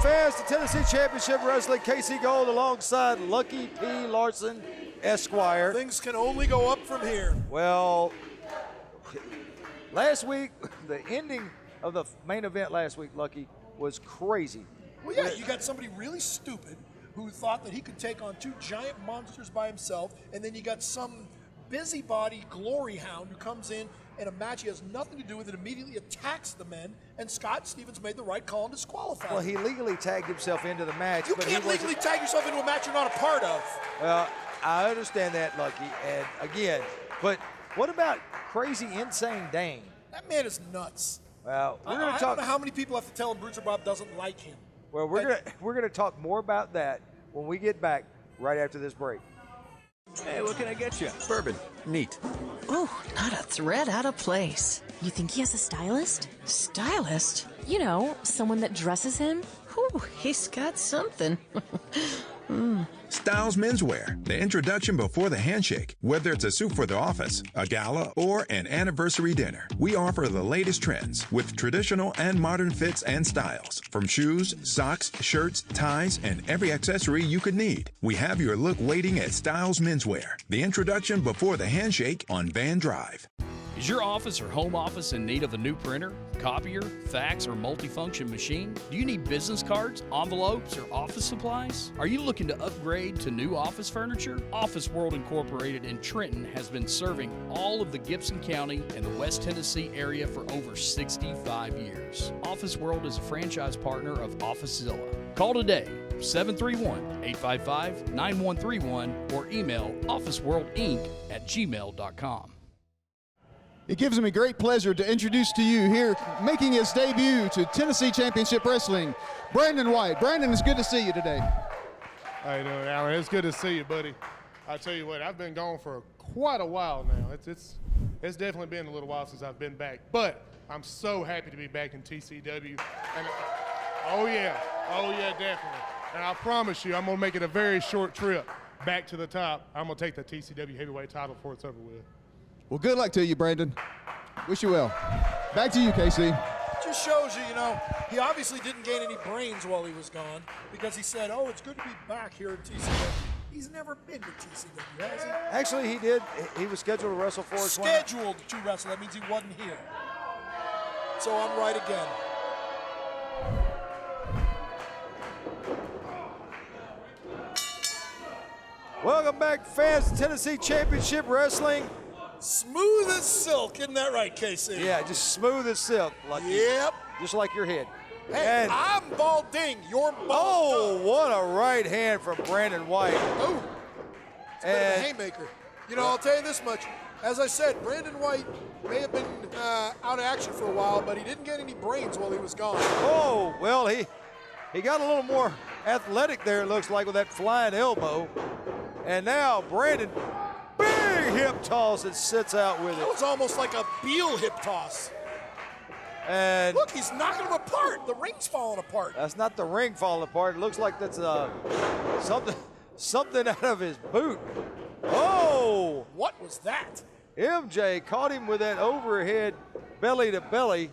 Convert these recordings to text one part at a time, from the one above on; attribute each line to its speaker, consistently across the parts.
Speaker 1: fans to Tennessee Championship Wrestling. Casey Gold alongside Lucky P. Larson, Esquire.
Speaker 2: Things can only go up from here.
Speaker 1: Well, last week, the ending of the main event last week, Lucky, was crazy.
Speaker 2: Well, yeah, you got somebody really stupid who thought that he could take on two giant monsters by himself, and then you got some busybody glory hound who comes in a match he has nothing to do with it, immediately attacks the men, and Scott Stevens made the right call and disqualified.
Speaker 1: Well, he legally tagged himself into the match.
Speaker 2: You
Speaker 1: but
Speaker 2: can't legally tag yourself into a match you're not a part of.
Speaker 1: Well, I understand that, Lucky, and again, but what about crazy, insane Dane?
Speaker 2: That man is nuts.
Speaker 1: Well, we're going to
Speaker 2: I
Speaker 1: talk.
Speaker 2: don't know how many people have to tell him Bruiser Bob doesn't like him.
Speaker 1: Well, we're gonna talk more about that when we get back right after this break.
Speaker 3: Hey, what can I get you? Bourbon. Neat.
Speaker 4: Ooh, not a thread out of place.
Speaker 5: You think he has a stylist?
Speaker 4: Stylist?
Speaker 5: You know, someone that dresses him?
Speaker 4: Whew, he's got something.
Speaker 6: Styles Menswear, the introduction before the handshake. Whether it's a suit for the office, a gala, or an anniversary dinner, we offer the latest trends with traditional and modern fits and styles. From shoes, socks, shirts, ties, and every accessory you could need. We have your look waiting at Styles Menswear, the introduction before the handshake on Van Drive.
Speaker 7: Is your office or home office in need of a new printer, copier, fax, or multifunction machine? Do you need business cards, envelopes, or office supplies? Are you looking to upgrade to new office furniture? Office World Incorporated in Trenton has been serving all of the Gibson County and the West Tennessee area for over 65 years. Office World is a franchise partner of OfficeZilla. Call today, 731-855-9131, or email officeworldinc@gmail.com.
Speaker 8: It gives me great pleasure to introduce to you here, making his debut to Tennessee Championship Wrestling, Brandon White. Brandon, it's good to see you today.
Speaker 9: How you doing, Alan? It's good to see you, buddy. I tell you what, I've been gone for quite a while now. It's definitely been a little while since I've been back, but I'm so happy to be back in TCW. And oh yeah, definitely. And I promise you, I'm gonna make it a very short trip back to the top. I'm gonna take the TCW heavyweight title before it's over with.
Speaker 8: Well, good luck to you, Brandon. Wish you well. Back to you, KC.
Speaker 2: Just shows you, he obviously didn't gain any brains while he was gone because he said, oh, it's good to be back here at TCW. He's never been to TCW, has he?
Speaker 1: Actually, he did. He was scheduled to wrestle for us.
Speaker 2: Scheduled to wrestle. That means he wasn't here. So I'm right again.
Speaker 1: Welcome back, fans, to Tennessee Championship Wrestling.
Speaker 2: Smooth as silk, isn't that right, Casey?
Speaker 1: Yeah, just smooth as silk. Lucky.
Speaker 2: Yep.
Speaker 1: Just like your head.
Speaker 2: Hey, I'm balding. You're bald.
Speaker 1: Oh, what a right hand from Brandon White.
Speaker 2: Oh, it's a bit of a haymaker. I'll tell you this much. As I said, Brandon White may have been out of action for a while, but he didn't get any brains while he was gone.
Speaker 1: Oh, well, he got a little more athletic there, it looks like, with that flying elbow. And now Brandon, big hip toss and sits out with it.
Speaker 2: That was almost like a Beal hip toss.
Speaker 1: And
Speaker 2: look, he's knocking him apart. The ring's falling apart.
Speaker 1: That's not the ring falling apart. It looks like that's something out of his boot. Oh!
Speaker 2: What was that?
Speaker 1: MJ caught him with that overhead belly to belly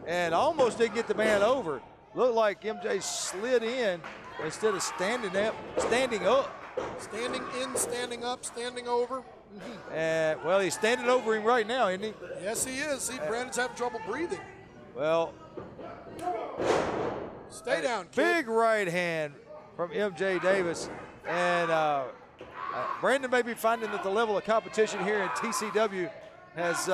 Speaker 1: and almost didn't get the man over. Looked like MJ slid in instead of standing up.
Speaker 2: Standing in, standing up, standing over.
Speaker 1: Well, he's standing over him right now, isn't he?
Speaker 2: Yes, he is. See, Brandon's having trouble breathing.
Speaker 1: Well,
Speaker 2: stay down, kid.
Speaker 1: Big right hand from MJ Davis. And Brandon may be finding that the level of competition here in TCW has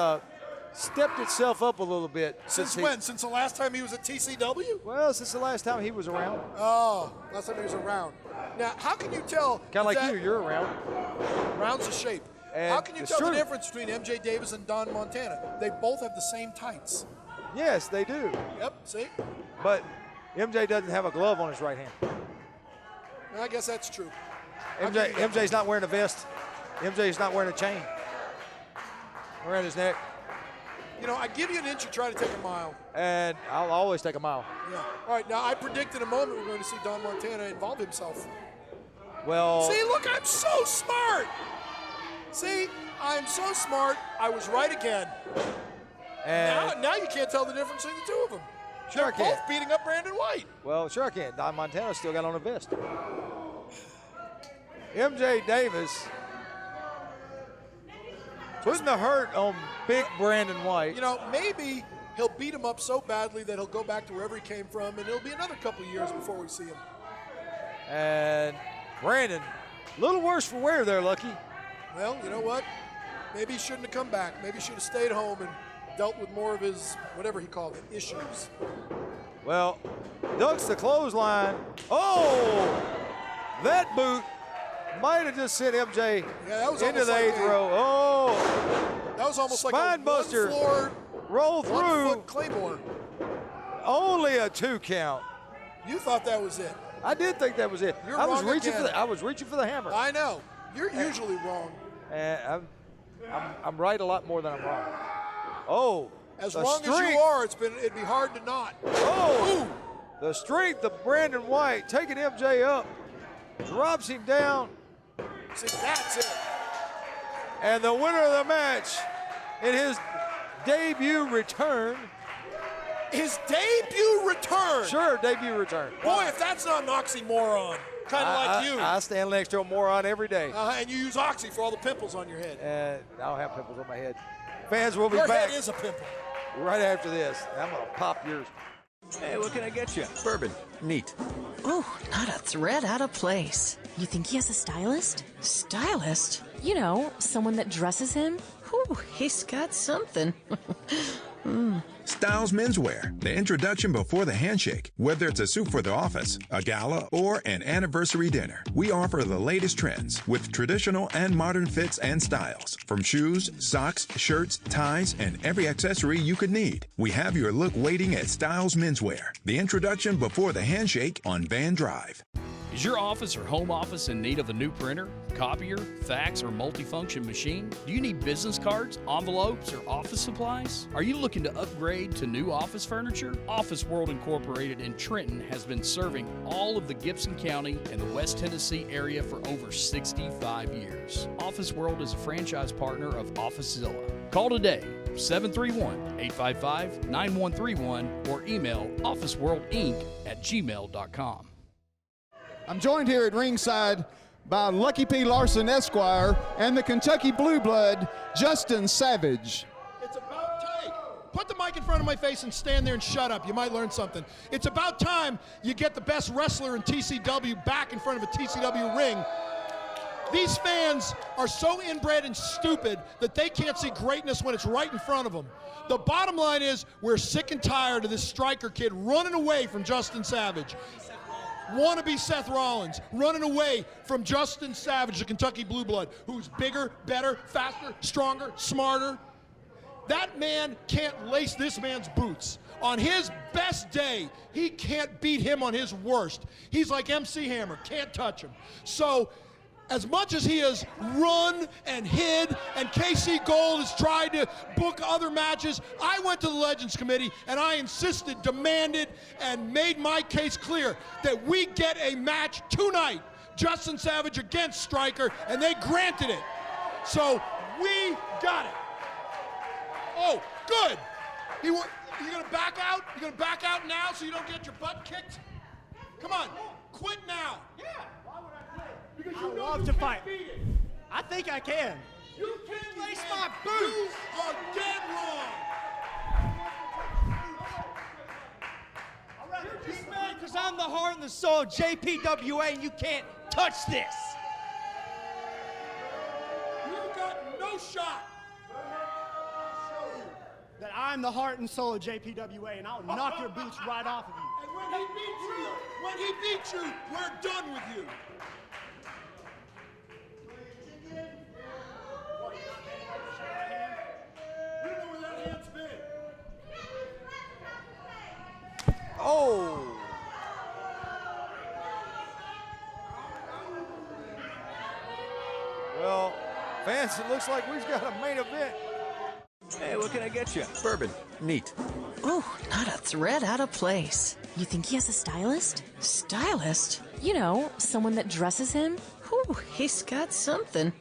Speaker 1: stepped itself up a little bit.
Speaker 2: Since when? Since the last time he was at TCW?
Speaker 1: Well, since the last time he was around.
Speaker 2: Oh, last time he was around. Now, how can you tell?
Speaker 1: Kind of like you're around.
Speaker 2: Round's a shape.
Speaker 1: And
Speaker 2: how can you tell the difference between MJ Davis and Don Montana? They both have the same tights.
Speaker 1: Yes, they do.
Speaker 2: Yep, see?
Speaker 1: But MJ doesn't have a glove on his right hand.
Speaker 2: I guess that's true.
Speaker 1: MJ's not wearing a vest. MJ's not wearing a chain around his neck.
Speaker 2: I give you an inch, you try to take a mile.
Speaker 1: And I'll always take a mile.
Speaker 2: Yeah. All right, now I predict in a moment we're going to see Don Montana involve himself.
Speaker 1: Well.
Speaker 2: See, look, I'm so smart. See, I'm so smart. I was right again.
Speaker 1: And
Speaker 2: now you can't tell the difference between the two of them.
Speaker 1: Sure I
Speaker 2: They're both
Speaker 1: can.
Speaker 2: beating up Brandon White.
Speaker 1: Well, sure I can. Don Montana still got on a vest. MJ Davis putting the hurt on big Brandon White.
Speaker 2: You know, maybe he'll beat him up so badly that he'll go back to wherever he came from, and it'll be another couple of years before we see him.
Speaker 1: And Brandon, a little worse for wear there, Lucky.
Speaker 2: Well, you know what? Maybe he shouldn't have come back. Maybe he should have stayed home and dealt with more of his, whatever he called it, issues.
Speaker 1: Well, ducks the clothesline. Oh, that boot might have just sent MJ into the eighth row. Oh,
Speaker 2: that was almost like a
Speaker 1: spine buster.
Speaker 2: one-floor,
Speaker 1: Roll through.
Speaker 2: one-foot Claymore.
Speaker 1: Only a 2 count.
Speaker 2: You thought that was it.
Speaker 1: I did think that was it.
Speaker 2: You're
Speaker 1: I was
Speaker 2: wrong
Speaker 1: reaching
Speaker 2: again.
Speaker 1: I was reaching for the hammer.
Speaker 2: I know. You're usually wrong.
Speaker 1: And I'm right a lot more than I'm wrong. Oh,
Speaker 2: As
Speaker 1: the
Speaker 2: wrong as
Speaker 1: strength.
Speaker 2: you are, it'd be hard to not.
Speaker 1: Oh, the strength of Brandon White taking MJ up, drops him down,
Speaker 2: See, that's it.
Speaker 1: and the winner of the match in his debut return.
Speaker 2: His debut return.
Speaker 1: Sure, debut return.
Speaker 2: Boy, if that's not an oxymoron, kind of like you.
Speaker 1: I stand next to a moron every day.
Speaker 2: And you use oxy for all the pimples on your head.
Speaker 1: And I don't have pimples on my head. Fans will be
Speaker 2: Your
Speaker 1: back
Speaker 2: head is a pimple.
Speaker 1: right after this. I'm going to pop yours.
Speaker 3: Hey, what can I get you? Bourbon. Neat.
Speaker 4: Ooh, not a thread out of place.
Speaker 5: You think he has a stylist?
Speaker 4: Stylist?
Speaker 5: You know, someone that dresses him?
Speaker 4: Ooh, he's got something.
Speaker 6: Styles Menswear, the introduction before the handshake. Whether it's a suit for the office, a gala, or an anniversary dinner, we offer the latest trends with traditional and modern fits and styles. From shoes, socks, shirts, ties, and every accessory you could need. We have your look waiting at Styles Menswear, the introduction before the handshake on Van Drive.
Speaker 7: Is your office or home office in need of a new printer, copier, fax, or multifunction machine? Do you need business cards, envelopes, or office supplies? Are you looking to upgrade to new office furniture? Office World Incorporated in Trenton has been serving all of the Gibson County and the West Tennessee area for over 65 years. Office World is a franchise partner of OfficeZilla. Call today, 731-855-9131, or email officeworldinc@gmail.com.
Speaker 8: I'm joined here at ringside by Lucky P. Larson, Esquire, and the Kentucky Blue Blood, Justin Savage.
Speaker 2: It's about time. Put the mic in front of my face and stand there and shut up. You might learn something. It's about time you get the best wrestler in TCW back in front of a TCW ring. These fans are so inbred and stupid that they can't see greatness when it's right in front of them. The bottom line is we're sick and tired of this striker kid running away from Justin Savage. Wannabe Seth Rollins running away from Justin Savage, the Kentucky Blue Blood, who's bigger, better, faster, stronger, smarter. That man can't lace this man's boots. On his best day, he can't beat him on his worst. He's like MC Hammer, can't touch him. So, as much as he has run and hid, and KC Gold has tried to book other matches, I went to the Legends Committee and I insisted, demanded, and made my case clear that we get a match tonight, Justin Savage against Striker, and they granted it. So we got it. Oh, good. You gonna back out? You gonna back out now so you don't get your butt kicked? Come on, quit now. Yeah. Because you love to fight.
Speaker 10: I think I can.
Speaker 2: You can't lace my boots. You are dead wrong.
Speaker 10: You're just mad because I'm the heart and the soul of JPWA and you can't touch this.
Speaker 2: You got no shot.
Speaker 10: That I'm the heart and soul of JPWA and I'll knock your boots right off of you.
Speaker 2: And when he beats you, we're done with you.
Speaker 1: Oh! Well, fans, it looks like we've got a main event.
Speaker 3: Hey, what can I get you? Bourbon. Neat.
Speaker 4: Ooh, not a thread out of place.
Speaker 5: You think he has a stylist?
Speaker 4: Stylist?
Speaker 5: You know, someone that dresses him?
Speaker 4: Ooh, he's got something.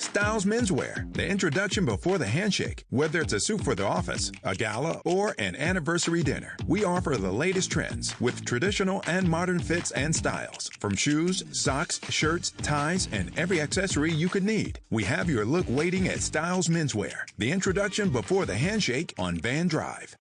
Speaker 6: Styles Menswear, the introduction before the handshake. Whether it's a suit for the office, a gala, or an anniversary dinner, we offer the latest trends with traditional and modern fits and styles. From shoes, socks, shirts, ties, and every accessory you could need. We have your look waiting at Styles Menswear, the introduction before the handshake on Van Drive.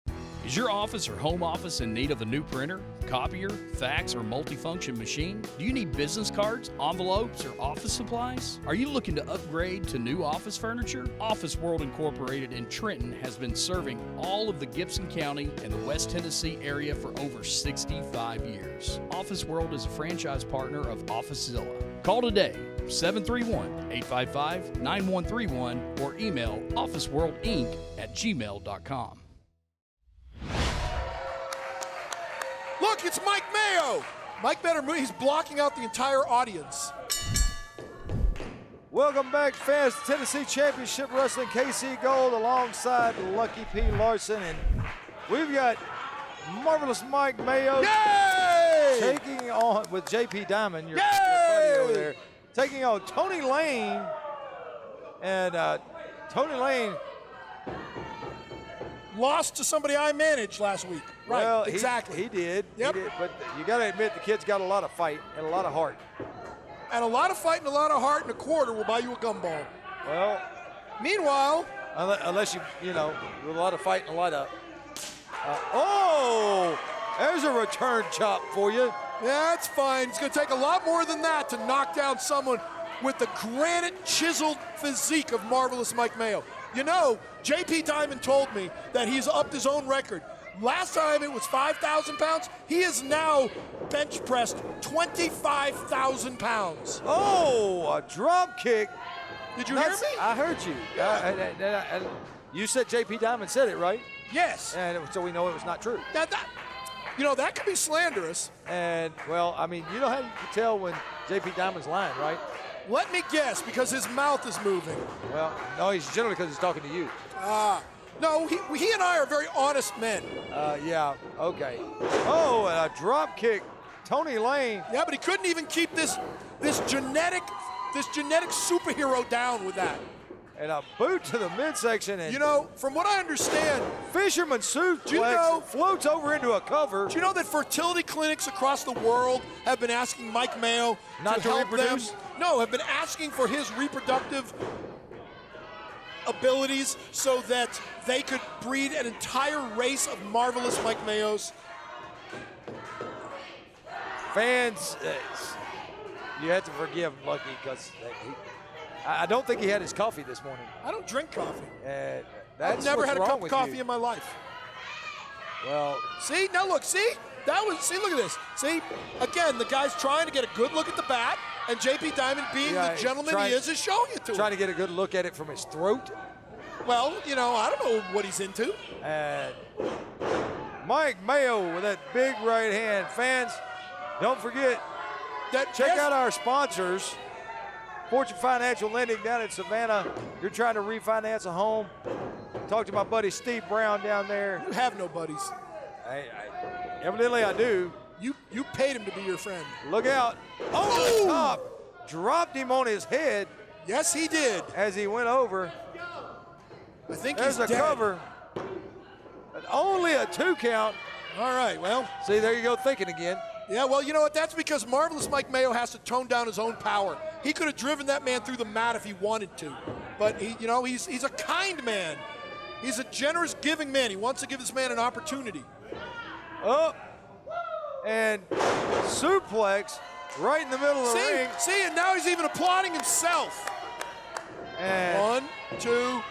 Speaker 7: Is your office or home office in need of a new printer, copier, fax, or multifunction machine? Do you need business cards, envelopes, or office supplies? Are you looking to upgrade to new office furniture? Office World Incorporated in Trenton has been serving all of the Gibson County and the West Tennessee area for over 65 years. Office World is a franchise partner of OfficeZilla. Call today, 731-855-9131, or email officeworldinc@gmail.com.
Speaker 2: Look, it's Mike Mayo. Mike better move. He's blocking out the entire audience.
Speaker 1: Welcome back, fans. Tennessee Championship Wrestling, KC Gold alongside Lucky P. Larson. And we've got Marvelous Mike Mayo taking on, with JP Diamond, your buddy over there, taking on Tony Lane. And Tony Lane
Speaker 2: lost to somebody I managed last week. Right,
Speaker 1: well,
Speaker 2: exactly.
Speaker 1: He did.
Speaker 2: Yep.
Speaker 1: He did. But you got to admit, the kid's got a lot of fight and a lot of heart.
Speaker 2: And a lot of fight and a lot of heart in a quarter will buy you a gumball.
Speaker 1: Well,
Speaker 2: meanwhile,
Speaker 1: unless you know, with a lot of fight and a lot of. Oh, there's a return chop for you.
Speaker 2: Yeah, that's fine. It's going to take a lot more than that to knock down someone with the granite chiseled physique of Marvelous Mike Mayo. You know, JP Diamond told me that he's upped his own record. Last time it was 5,000 pounds. He is now bench pressed 25,000 pounds.
Speaker 1: Oh, a drop kick.
Speaker 2: Did you hear me?
Speaker 1: I heard you.
Speaker 2: Yeah.
Speaker 1: You said JP Diamond said it, right?
Speaker 2: Yes.
Speaker 1: And so we know it was not true.
Speaker 2: That could be slanderous.
Speaker 1: And, well, I mean, you know how you can tell when JP Diamond's lying, right?
Speaker 2: Let me guess, because his mouth is moving.
Speaker 1: Well, no, he's generally because he's talking to you.
Speaker 2: No, he and I are very honest men.
Speaker 1: Yeah, okay. Oh, and a drop kick. Tony Lane.
Speaker 2: Yeah, but he couldn't even keep this genetic superhero down with that.
Speaker 1: And a boot to the midsection. And
Speaker 2: you know, from what I understand,
Speaker 1: fisherman suplex floats over into a cover.
Speaker 2: Do you know that fertility clinics across the world have been asking Mike Mayo
Speaker 1: not to
Speaker 2: help
Speaker 1: reproduce?
Speaker 2: them? No, have been asking for his reproductive abilities so that they could breed an entire race of Marvelous Mike Mayos.
Speaker 1: Fans, you have to forgive Lucky because I don't think he had his coffee this morning.
Speaker 2: I don't drink coffee.
Speaker 1: I've
Speaker 2: never had a cup of coffee in my life.
Speaker 1: Well,
Speaker 2: see, now look, see look at this. See, again, the guy's trying to get a good look at the bat, and JP Diamond, being the gentleman he is showing it to him.
Speaker 1: Trying to get a good look at it from his throat.
Speaker 2: Well, you know, I don't know what he's into.
Speaker 1: And Mike Mayo with that big right hand. Fans, don't forget, check out our sponsors. Fortune Financial Lending down in Savannah. You're trying to refinance a home. Talk to my buddy Steve Brown down there.
Speaker 2: You have no buddies.
Speaker 1: Evidently I do.
Speaker 2: You paid him to be your friend.
Speaker 1: Look out. Over the top. Dropped him on his head.
Speaker 2: Yes, he did.
Speaker 1: As he went over.
Speaker 2: I think
Speaker 1: there's
Speaker 2: he's
Speaker 1: a
Speaker 2: dead.
Speaker 1: cover. But only a 2 count.
Speaker 2: All right, well.
Speaker 1: See, there you go thinking again.
Speaker 2: Yeah, well, you know what? That's because Marvelous Mike Mayo has to tone down his own power. He could have driven that man through the mat if he wanted to. But, he's a kind man. He's a generous, giving man. He wants to give this man an opportunity.
Speaker 1: Up. And suplex right in the middle of the ring.
Speaker 2: See, and now he's even applauding himself.
Speaker 1: And
Speaker 2: 1, 2.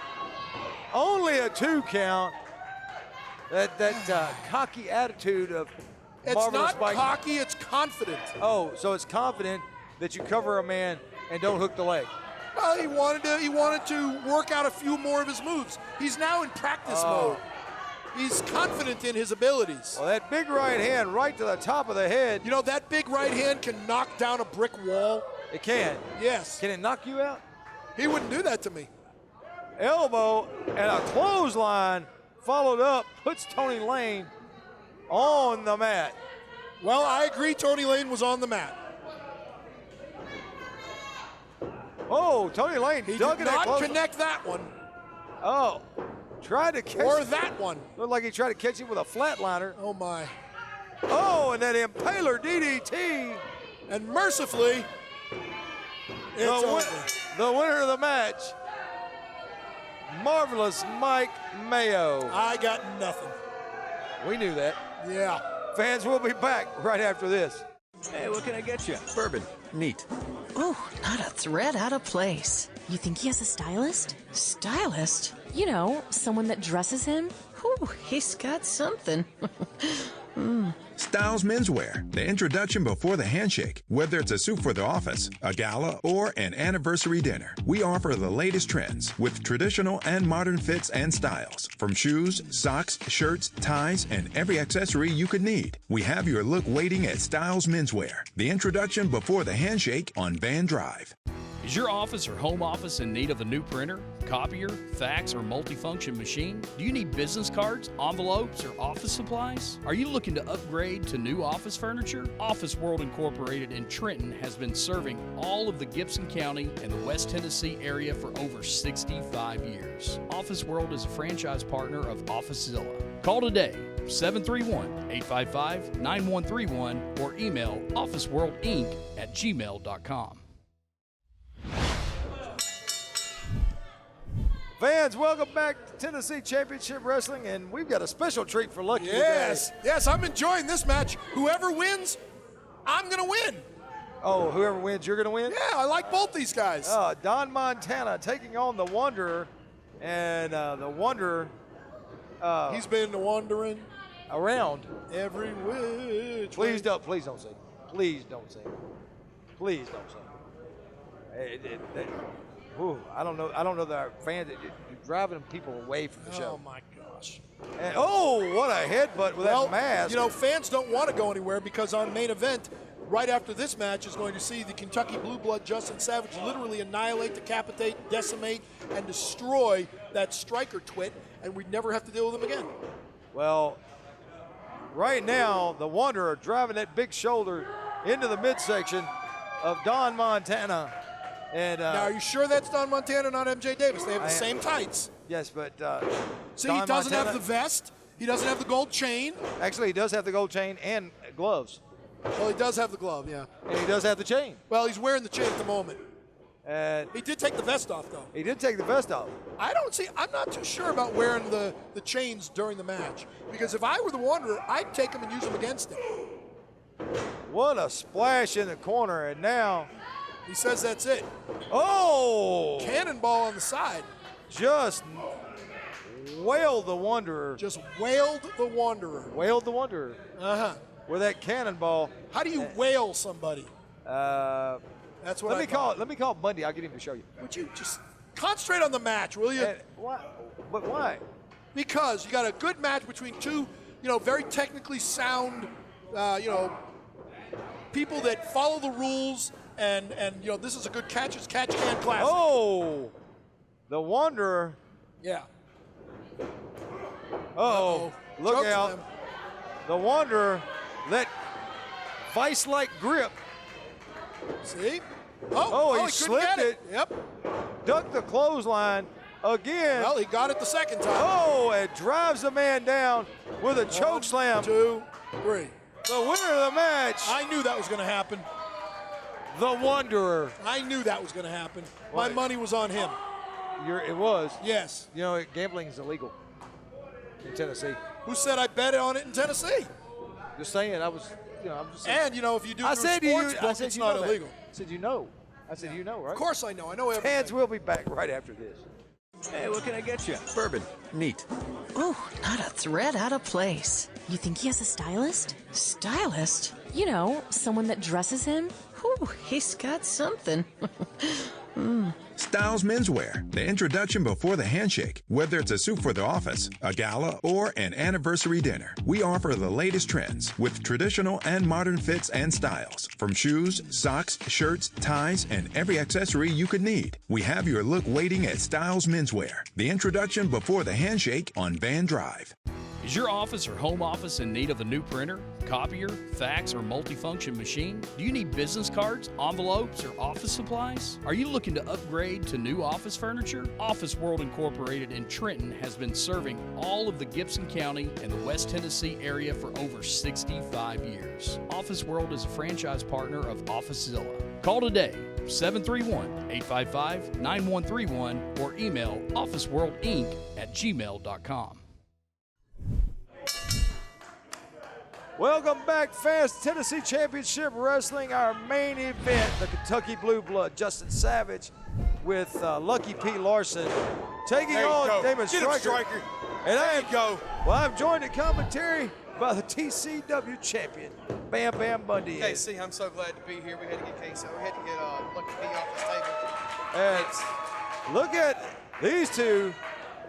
Speaker 1: Only a 2 count. That cocky attitude of
Speaker 2: It's
Speaker 1: Marvelous
Speaker 2: not
Speaker 1: Mike.
Speaker 2: cocky, it's confident.
Speaker 1: Oh, so it's confident that you cover a man and don't hook the leg.
Speaker 2: Well, he wanted to work out a few more of his moves. He's now in practice mode. He's confident in his abilities.
Speaker 1: Well, that big right hand right to the top of the head.
Speaker 2: You know, that big right hand can knock down a brick wall.
Speaker 1: It can.
Speaker 2: Yes.
Speaker 1: Can it knock you out?
Speaker 2: He wouldn't do that to me.
Speaker 1: Elbow and a clothesline followed up puts Tony Lane on the mat.
Speaker 2: Well, I agree Tony Lane was on the mat.
Speaker 1: Oh, Tony Lane
Speaker 2: He
Speaker 1: dug
Speaker 2: did
Speaker 1: in that
Speaker 2: not
Speaker 1: close.
Speaker 2: connect that one.
Speaker 1: Oh, tried to catch
Speaker 2: Or that one.
Speaker 1: Looked like he tried to catch him with a flatliner.
Speaker 2: Oh, my.
Speaker 1: Oh, and that Impaler DDT.
Speaker 2: And mercifully, it's over.
Speaker 1: The winner of the match, Marvelous Mike Mayo.
Speaker 2: I got nothing.
Speaker 1: We knew that.
Speaker 2: Yeah.
Speaker 1: Fans will be back right after this.
Speaker 3: Hey, what can I get you? Bourbon. Neat.
Speaker 4: Ooh, not a thread out of place.
Speaker 5: You think he has a stylist?
Speaker 4: Stylist?
Speaker 5: You know, someone that dresses him?
Speaker 4: Ooh, he's got something.
Speaker 6: Styles Menswear, the introduction before the handshake. Whether it's a suit for the office, a gala, or an anniversary dinner, we offer the latest trends with traditional and modern fits and styles. From shoes, socks, shirts, ties, and every accessory you could need. We have your look waiting at Styles Menswear, the introduction before the handshake on Van Drive.
Speaker 7: Is your office or home office in need of a new printer, copier, fax, or multifunction machine? Do you need business cards, envelopes, or office supplies? Are you looking to upgrade to new office furniture? Office World Incorporated in Trenton has been serving all of the Gibson County and the West Tennessee area for over 65 years. Office World is a franchise partner of OfficeZilla. Call today, 731-855-9131, or email officeworldinc@gmail.com.
Speaker 1: Fans, welcome back to Tennessee Championship Wrestling, and we've got a special treat for Lucky
Speaker 2: Yes.
Speaker 1: today.
Speaker 2: Yes, I'm enjoying this match. Whoever wins, I'm going to win.
Speaker 1: Oh, whoever wins, you're going to win?
Speaker 2: Yeah, I like both these guys.
Speaker 1: Don Montana taking on the Wanderer, and the Wanderer
Speaker 2: He's been wandering
Speaker 1: around.
Speaker 2: every which
Speaker 1: Please
Speaker 2: way.
Speaker 1: don't sing. Please don't sing. Please don't sing. I don't know that our fans, you're driving people away from the show.
Speaker 2: Oh, my gosh.
Speaker 1: And, what a headbutt with that mask.
Speaker 2: You know, fans don't want to go anywhere because our main event, right after this match, is going to see the Kentucky Blue Blood Justin Savage literally annihilate, decapitate, decimate, and destroy that striker twit, and we'd never have to deal with him again.
Speaker 1: Well, right now, the Wanderer driving that big shoulder into the midsection of Don Montana. And
Speaker 2: now, are you sure that's Don Montana, not MJ Davis? They have the same tights.
Speaker 1: Yes, but
Speaker 2: See,
Speaker 1: Don
Speaker 2: he doesn't
Speaker 1: Montana,
Speaker 2: have the vest. He doesn't have the gold chain.
Speaker 1: Actually, he does have the gold chain and gloves.
Speaker 2: Well, he does have the glove, yeah.
Speaker 1: And he does have the chain.
Speaker 2: Well, he's wearing the chain at the moment.
Speaker 1: And
Speaker 2: he did take the vest off, though.
Speaker 1: He did take the vest off.
Speaker 2: I'm not too sure about wearing the chains during the match. Because if I were the Wanderer, I'd take them and use them against him.
Speaker 1: What a splash in the corner, and now
Speaker 2: he says that's it.
Speaker 1: Oh!
Speaker 2: Cannonball on the side.
Speaker 1: Just wailed the Wanderer.
Speaker 2: Just wailed the Wanderer.
Speaker 1: Wailed the Wanderer.
Speaker 2: Uh-huh.
Speaker 1: With that cannonball.
Speaker 2: How do you wail somebody? That's what
Speaker 1: Let me call Bundy. I'll get him to show you.
Speaker 2: Would you just concentrate on the match, will you?
Speaker 1: But why?
Speaker 2: Because you got a good match between two, very technically sound, people that follow the rules, and this is a good catch can classic.
Speaker 1: Oh, the Wanderer.
Speaker 2: Yeah.
Speaker 1: Uh-oh. Look
Speaker 2: Chokes
Speaker 1: out.
Speaker 2: them.
Speaker 1: The Wanderer, that vice-like grip.
Speaker 2: See?
Speaker 1: He
Speaker 2: he
Speaker 1: slipped
Speaker 2: couldn't get
Speaker 1: it.
Speaker 2: Yep.
Speaker 1: Ducked the clothesline again.
Speaker 2: Well, he got it the second time.
Speaker 1: Oh, it drives the man down with a choke slam.
Speaker 2: 2, 3.
Speaker 1: The winner of the match.
Speaker 2: I knew that was going to happen.
Speaker 1: The Wanderer.
Speaker 2: I knew that was going to happen. My money was on him.
Speaker 1: It was.
Speaker 2: Yes.
Speaker 1: Gambling is illegal in Tennessee.
Speaker 2: Who said I bet on it in Tennessee?
Speaker 1: Just saying. I'm just saying.
Speaker 2: And, if you do
Speaker 1: I
Speaker 2: through
Speaker 1: said
Speaker 2: sports
Speaker 1: you,
Speaker 2: book,
Speaker 1: I said
Speaker 2: it's
Speaker 1: you
Speaker 2: not
Speaker 1: know that.
Speaker 2: illegal.
Speaker 1: I said you know. I said you know, right?
Speaker 2: Of course I know. I know everything.
Speaker 1: Fans will be back right after this.
Speaker 3: Hey, what can I get you? Bourbon. Neat.
Speaker 4: Ooh, not a thread out of place.
Speaker 5: You think he has a stylist?
Speaker 4: Stylist?
Speaker 5: You know, someone that dresses him?
Speaker 4: Ooh, he's got something.
Speaker 6: Styles Menswear, the introduction before the handshake. Whether it's a suit for the office, a gala, or an anniversary dinner, we offer the latest trends with traditional and modern fits and styles. From shoes, socks, shirts, ties, and every accessory you could need. We have your look waiting at Styles Menswear, the introduction before the handshake on Van Drive.
Speaker 7: Is your office or home office in need of a new printer, copier, fax, or multifunction machine? Do you need business cards, envelopes, or office supplies? Are you looking to upgrade to new office furniture? Office World Incorporated in Trenton has been serving all of the Gibson County and the West Tennessee area for over 65 years. Office World is a franchise partner of OfficeZilla. Call today, 731-855-9131, or email officeworldinc@gmail.com.
Speaker 1: Welcome back, fans. Tennessee Championship Wrestling, our main event, the Kentucky Blue Blood, Justin Savage with Lucky P. Larson taking on Damon Striker. And I'm joined in commentary by the TCW champion, Bam Bam Bundy.
Speaker 11: KC, I'm so glad to be here. We had to get KC. We had to get Lucky P off the table.
Speaker 1: And look at these two.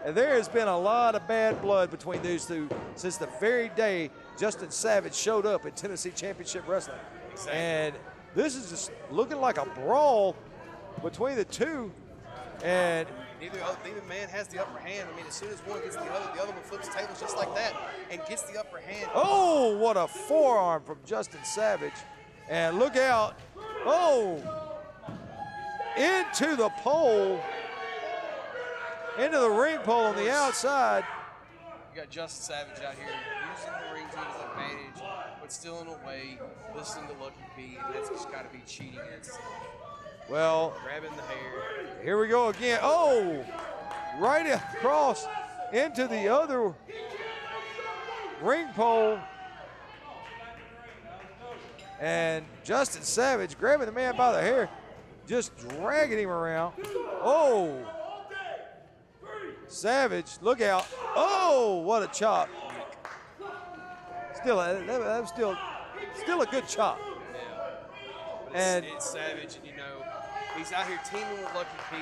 Speaker 1: And there has been a lot of bad blood between these two since the very day Justin Savage showed up at Tennessee Championship Wrestling.
Speaker 11: Exactly.
Speaker 1: And this is just looking like a brawl between the two. And
Speaker 11: neither man has the upper hand. I mean, as soon as one gets the other one flips tables just like that and gets the upper hand.
Speaker 1: oh, what a forearm from Justin Savage. And look out. Oh, into the pole. Into the ring pole on the outside.
Speaker 11: You got Justin Savage out here using the ring to his advantage, but still in a way, listening to Lucky P, and that's just got to be cheating. It's
Speaker 1: well,
Speaker 11: grabbing the hair.
Speaker 1: Here we go again. Oh, right across into the other ring pole. And Justin Savage grabbing the man by the hair, just dragging him around. Oh. Savage, look out. Oh, what a chop. That was still a good chop.
Speaker 11: Yeah.
Speaker 1: And
Speaker 11: it's Savage, and he's out here teaming with Lucky P.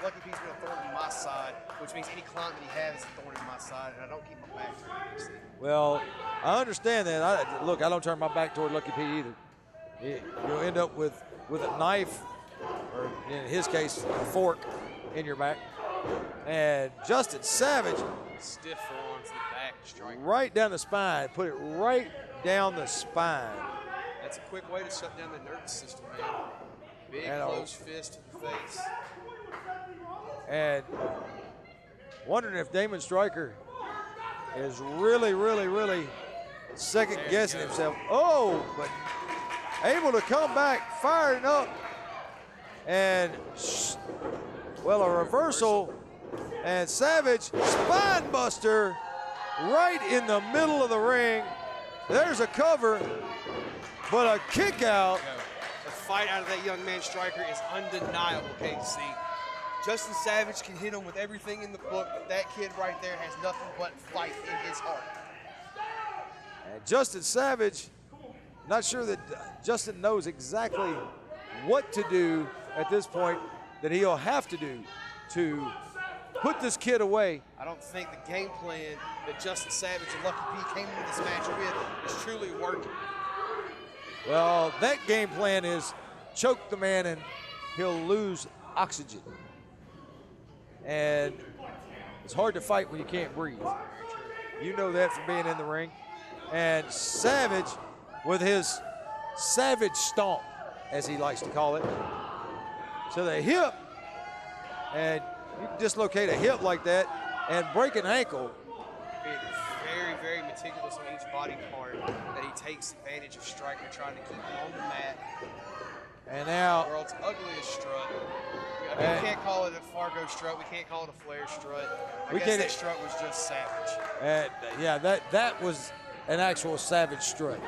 Speaker 11: Lucky P's been a thorn in my side, which means any client that he has is a thorn in my side, and I don't keep my back to him.
Speaker 1: well, I understand that. I don't turn my back toward Lucky P either. You'll end up with a knife, or in his case, a fork in your back. And Justin Savage,
Speaker 11: stiff forearms in the back, strike.
Speaker 1: Right down the spine. Put it right down the spine.
Speaker 11: That's a quick way to shut down the nervous system, man. Big
Speaker 1: And
Speaker 11: closed fist to the face.
Speaker 1: And wondering if Damon Striker is really second guessing himself. Oh, but able to come back, firing up. And a reversal, and Savage, spine buster, right in the middle of the ring. There's a cover, but a kick out.
Speaker 11: The fight out of that young man Striker is undeniable, KC. Justin Savage can hit him with everything in the book, but that kid right there has nothing but fight in his heart.
Speaker 1: And Justin Savage, not sure that Justin knows exactly what to do at this point, that he'll have to do to put this kid away.
Speaker 11: I don't think the game plan that Justin Savage and Lucky P came into this match with is truly working.
Speaker 1: Well, that game plan is choke the man and he'll lose oxygen. And it's hard to fight when you can't breathe. You know that from being in the ring. And Savage, with his savage stomp, as he likes to call it, to the hip, and you can dislocate a hip like that and break an ankle.
Speaker 11: Being very meticulous on each body part, that he takes advantage of Striker trying to keep him on the mat.
Speaker 1: And now,
Speaker 11: the world's ugliest strut. I mean, we can't call it a Fargo strut. We can't call it a Flair strut. I guess that strut was just Savage.
Speaker 1: Yeah, that was an actual Savage strut.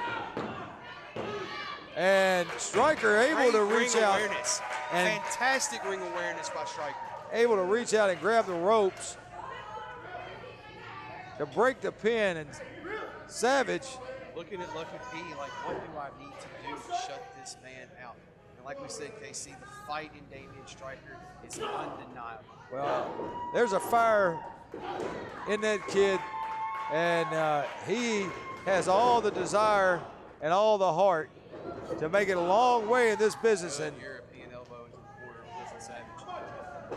Speaker 1: And Striker able to reach out.
Speaker 11: Awareness.
Speaker 1: And
Speaker 11: fantastic ring awareness by Striker.
Speaker 1: Able to reach out and grab the ropes to break the pin, and Savage
Speaker 11: looking at Lucky P like, what do I need to do to shut this man out? And like we said, KC, the fight in Damien Striker is undeniable.
Speaker 1: Well, there's a fire in that kid, and he has all the desire and all the heart to make it a long way in this business. And
Speaker 11: European elbow into the corner of Justin Savage.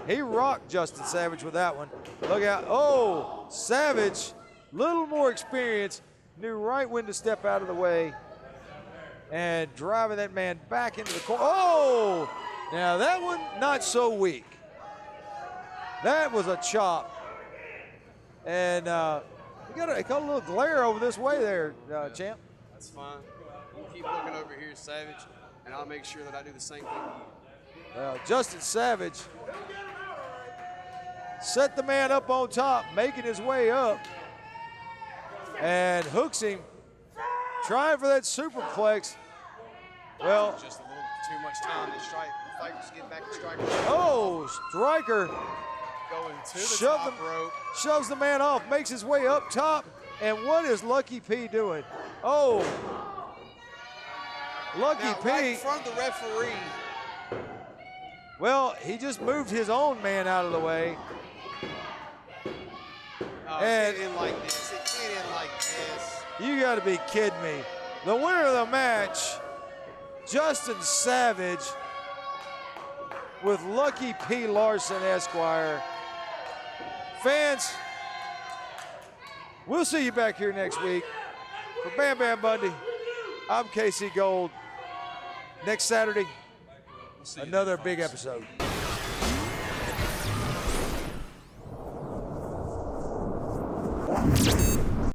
Speaker 1: He rocked Justin Savage with that one. Look out. Oh, Savage little more experience, knew right when to step out of the way, and driving that man back into the corner. Oh, now that one not so weak. That was a chop. And you got a little glare over this way there, champ.
Speaker 11: That's fine. You keep looking over here, Savage, and I'll make sure that I do the same thing to you.
Speaker 1: Well, Justin Savage set the man up on top, making his way up, and hooks him, trying for that superplex. Well,
Speaker 11: just a little too much time to strike. The fighters get back to striker.
Speaker 1: Oh, Striker
Speaker 11: Going to the top rope.
Speaker 1: shoves the man off, makes his way up top, and what is Lucky P doing? Oh, Lucky
Speaker 11: Now,
Speaker 1: P.
Speaker 11: right in front of the referee.
Speaker 1: Well, he just moved his own man out of the way.
Speaker 11: And it can't end like this. It can't end like this.
Speaker 1: You got to be kidding me. The winner of the match, Justin Savage, with Lucky P. Larson, Esquire. Fans, we'll see you back here next week. For Bam Bam Bundy, I'm Casey Gold. Next Saturday, another big episode.